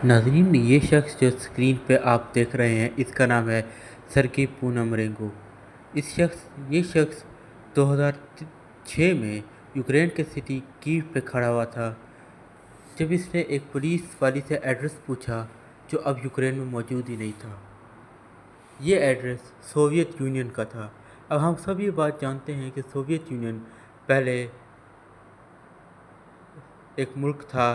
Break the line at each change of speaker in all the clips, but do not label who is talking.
नाज़रीन, ये शख्स जो स्क्रीन पे आप देख रहे हैं, इसका नाम है सर्गेई पोनोमरेंको। ये शख्स 2006 में यूक्रेन के सिटी कीव पे खड़ा हुआ था जब इसने एक पुलिस वाली से एड्रेस पूछा जो अब यूक्रेन में मौजूद ही नहीं था। ये एड्रेस सोवियत यूनियन का था। अब हम सब ये बात जानते हैं कि सोवियत यूनियन पहले एक मुल्क था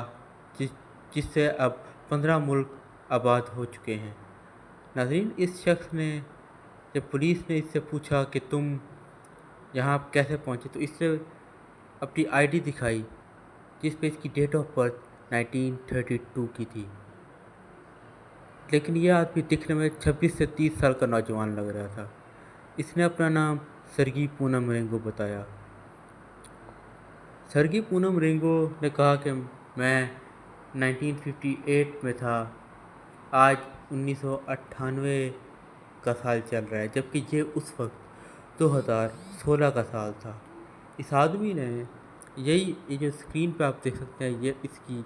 जिस जिससे अब 15 मुल्क आबाद हो चुके हैं। नाज़रीन, इस शख्स ने जब पुलिस ने इससे पूछा कि तुम यहाँ कैसे पहुँचे, तो इसने अपनी आईडी दिखाई जिस पे इसकी डेट ऑफ बर्थ 1932 की थी। लेकिन यह आदमी दिखने में 26 से 30 साल का नौजवान लग रहा था। इसने अपना नाम सर्गेई पोनोमरेंको बताया। सर्गेई पोनोमरेंको ने कहा कि मैं 1958 में था, आज 1998 का साल चल रहा है, जबकि ये उस वक्त 2016 का साल था। इस आदमी ने ये जो स्क्रीन पे आप देख सकते हैं, ये इसकी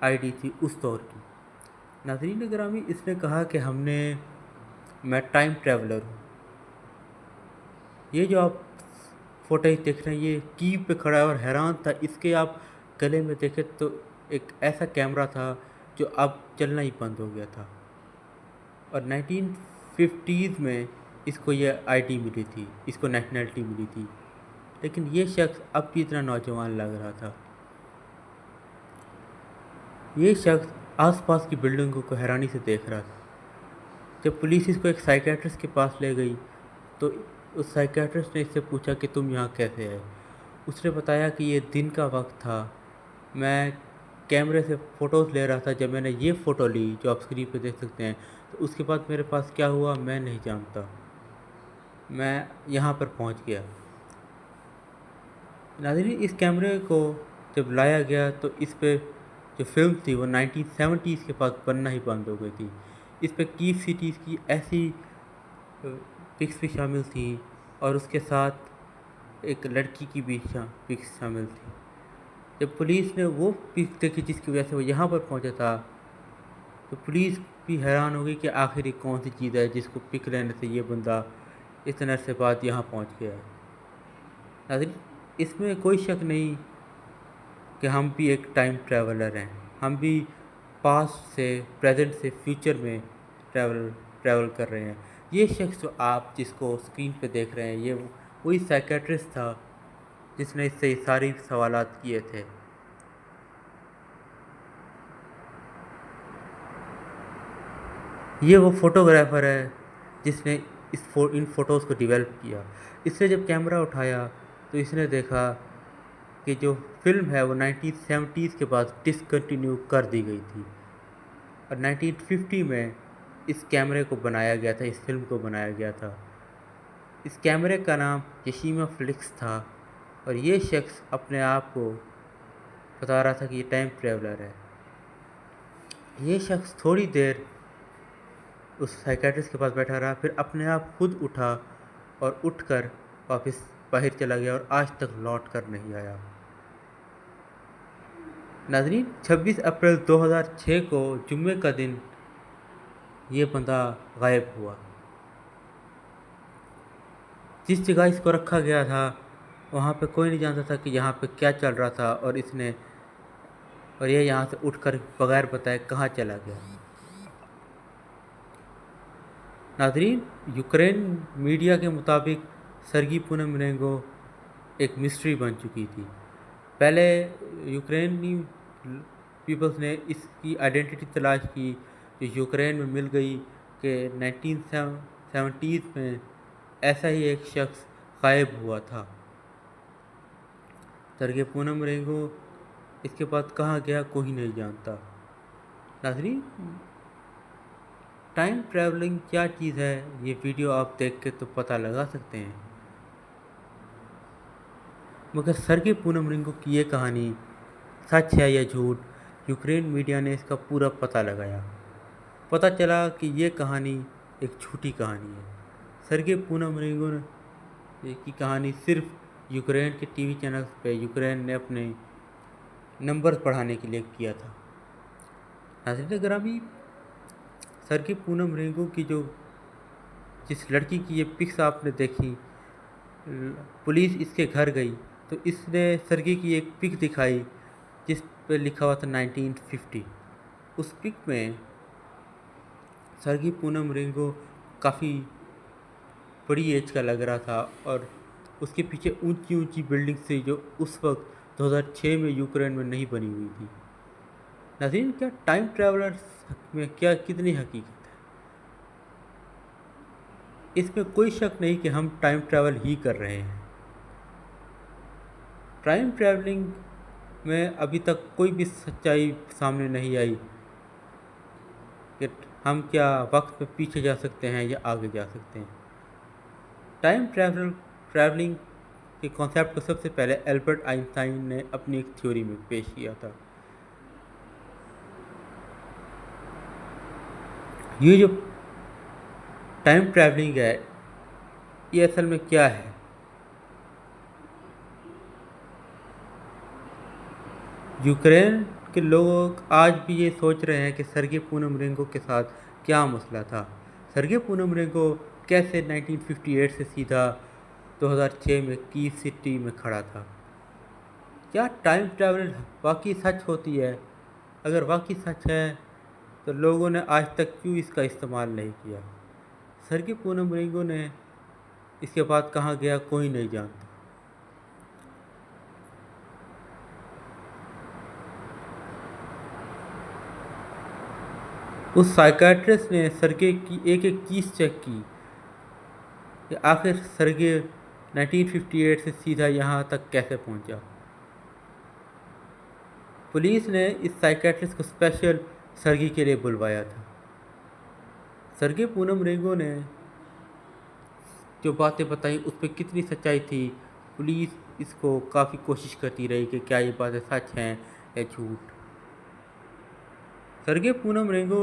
आईडी थी उस दौर की। नाज़रीन गिरामी, इसने कहा कि मैं टाइम ट्रैवलर हूँ। ये जो आप फोटेज देख रहे हैं, ये कीव पे खड़ा है और हैरान था। इसके आप गले में देखें तो एक ऐसा कैमरा था जो अब चलना ही बंद हो गया था। और 1950s में इसको ये आईडी मिली थी, इसको नेशनैलिटी मिली थी। लेकिन ये शख्स अब भी इतना नौजवान लग रहा था। ये शख्स आसपास की बिल्डिंगों को हैरानी से देख रहा था। जब पुलिस इसको एक साइकेट्रिस्ट के पास ले गई तो उस साइकेट्रिस्ट ने इससे पूछा कि तुम यहाँ कैसे आए। उसने बताया कि ये दिन का वक्त था, मैं कैमरे से फ़ोटोज़ ले रहा था। जब मैंने ये फ़ोटो ली जो आप स्क्रीन पे देख सकते हैं, तो उसके बाद मेरे पास क्या हुआ मैं नहीं जानता, मैं यहाँ पर पहुँच गया। नाज़रीन, इस कैमरे को जब लाया गया तो इस पे जो फिल्म थी वो 1970s के बाद बनना ही बंद हो गई थी। इस पे कीव सिटीज़ की ऐसी पिक्स भी शामिल थी और उसके साथ एक लड़की की भी पिक्स शामिल थी। जब पुलिस ने वो पिक देखी जिसकी वजह से वो यहाँ पर पहुँचा था, तो पुलिस भी हैरान हो गई कि आखिर ये कौन सी चीज़ है जिसको पिक लेने से ये बंदा इतने अरसे बाद यहाँ पहुँच गया है। नाज़रीन, इसमें कोई शक नहीं कि हम भी एक टाइम ट्रैवलर हैं। हम भी पास्ट से प्रेजेंट से फ्यूचर में ट्रैवल कर रहे हैं। ये शख्स जो आप जिसको स्क्रीन पे देख रहे हैं, ये वही साइकेट्रिस्ट था जिसने इससे सारी सवालात किए थे। ये वो फोटोग्राफर है जिसने इन फ़ोटोज़ को डेवलप किया। इसने जब कैमरा उठाया तो इसने देखा कि जो फ़िल्म है वो 1970s के बाद डिसकंटिन्यू कर दी गई थी और 1950 में इस कैमरे को बनाया गया था, इस फिल्म को बनाया गया था। इस कैमरे का नाम यशीमा फ्लिक्स था और ये शख्स अपने आप को बता रहा था कि ये टाइम ट्रैवलर है। ये शख्स थोड़ी देर उस साइकेट्रिस्ट के पास बैठा रहा, फिर अपने आप खुद उठा और उठकर वापस बाहर चला गया और आज तक लौट कर नहीं आया। नाज़रीन, 26 अप्रैल 2006 को जुम्मे का दिन ये बंदा गायब हुआ। जिस जगह इसको रखा गया था वहाँ पे कोई नहीं जानता था कि यहाँ पे क्या चल रहा था और ये यहाँ से उठकर बगैर बताए कहाँ चला गया। नाज़रीन, यूक्रेन मीडिया के मुताबिक सर्गेई पोनोमरेंको एक मिस्ट्री बन चुकी थी। पहले यूक्रेनी पीपल्स ने इसकी आइडेंटिटी तलाश की जो यूक्रेन में मिल गई कि 1970s में ऐसा ही एक शख्स गायब हुआ था। सर्गेई पोनोमरेंको इसके बाद कहाँ गया कोई नहीं जानता। नाज़रीन, टाइम ट्रैवलिंग क्या चीज़ है ये वीडियो आप देख के तो पता लगा सकते हैं, मगर सर्गेई पोनोमरेंको की ये कहानी सच है या झूठ, यूक्रेन मीडिया ने इसका पूरा पता लगाया। पता चला कि ये कहानी एक झूठी कहानी है। सर्गेई पोनोमरेंको की कहानी सिर्फ यूक्रेन के टीवी चैनल्स पे यूक्रेन ने अपने नंबर्स बढ़ाने के लिए किया था। नाज़रीन ग्रामी, सरगी पूनम रेंगो की जिस लड़की की ये पिक्स आपने देखी, पुलिस इसके घर गई तो इसने सरगी की एक पिक दिखाई जिस पे लिखा हुआ था 1950। उस पिक में सरगी पूनम रेंगो काफ़ी बड़ी एज का लग रहा था और उसके पीछे ऊंची ऊंची बिल्डिंग थी जो उस वक्त 2006 में यूक्रेन में नहीं बनी हुई थी। नाज़रीन, क्या टाइम ट्रैवलर्स में क्या कितनी हकीकत है? इसमें कोई शक नहीं कि हम टाइम ट्रैवल ही कर रहे हैं। टाइम ट्रैवलिंग में अभी तक कोई भी सच्चाई सामने नहीं आई कि हम क्या वक्त में पीछे जा सकते हैं या आगे जा सकते हैं। टाइम ट्रैवलिंग के कॉन्सेप्ट को सबसे पहले एल्बर्ट आइंस्टाइन ने अपनी एक थ्योरी में पेश किया था। ये जो टाइम ट्रैवलिंग है, ये असल में क्या है? यूक्रेन के लोग आज भी ये सोच रहे हैं कि सरगे पूनम रेंगो के साथ क्या मसला था। सरगे पूनम रेंगो कैसे 1958 से सीधा 2006 में कीव सिटी में खड़ा था? क्या टाइम ट्रैवल वाकई सच होती है? अगर वाकई सच है तो लोगों ने आज तक क्यों इसका इस्तेमाल नहीं किया? सरगे पूनम रेंगो ने इसके बाद कहाँ गया कोई नहीं जानता। उस साइकाट्रिस्ट ने सरगे की एक एक चीज़ चेक की कि आखिर सरगे 1958 से सीधा यहाँ तक कैसे पहुँचा। पुलिस ने इस साइकाट्रिस्ट को स्पेशल सरगी के लिए बुलवाया था। सरगे पूनम रेंगो ने जो बातें बताई उस पर कितनी सच्चाई थी, पुलिस इसको काफ़ी कोशिश करती रही कि क्या ये बातें सच हैं या झूठ। सरगे पूनम रेंगो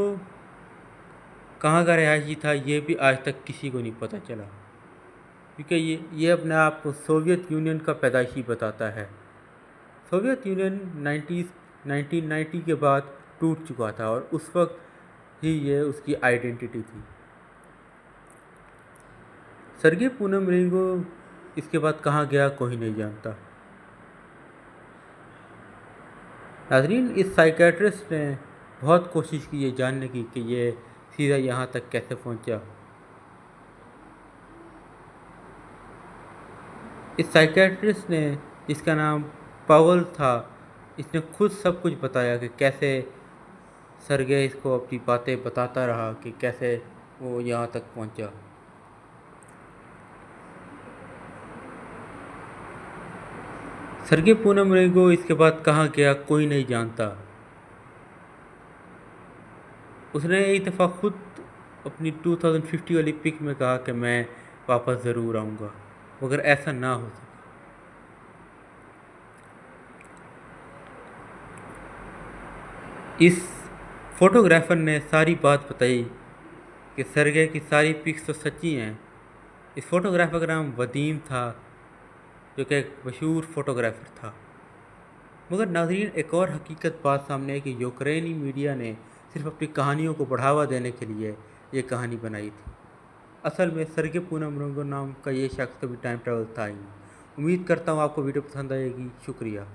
कहाँ का रहायशी था ये भी आज तक किसी को नहीं पता चला, क्योंकि ये अपने आप को सोवियत यूनियन का पैदाइशी बताता है। सोवियत यूनियन 1990 के बाद टूट चुका था और उस वक्त ही ये उसकी आइडेंटिटी थी। सरगे पूनम रेंगो इसके बाद कहाँ गया कोई नहीं जानता। नाज़रीन, इस साइकेट्रिस्ट ने बहुत कोशिश की ये जानने की कि ये सीधा यहाँ तक कैसे पहुँचा। इस साइकेट्रिस्ट ने, जिसका नाम पावल था, इसने खुद सब कुछ बताया कि कैसे सरगे इसको अपनी बातें बताता रहा कि कैसे वो यहाँ तक पहुँचा। सरगे पूनम रेंगो इसके बाद कहाँ गया कोई नहीं जानता। उसने एक दफ़ा खुद अपनी 2050 वाली पिक में कहा कि मैं वापस ज़रूर आऊँगा, मगर ऐसा ना हो सका। इस फोटोग्राफर ने सारी बात बताई कि सरगे की सारी पिक्स तो सच्ची हैं। इस फोटोग्राफर का नाम वदीम था, जो कि एक मशहूर फोटोग्राफर था। मगर नाज़रीन, एक और हकीकत बात सामने है कि यूक्रेनी मीडिया ने सिर्फ अपनी कहानियों को बढ़ावा देने के लिए ये कहानी बनाई थी। असल में सरगे पूनम रेंगो नाम का ये शख्स कभी टाइम ट्रैवल था ही नहीं। उम्मीद करता हूँ आपको वीडियो पसंद आएगी। शुक्रिया।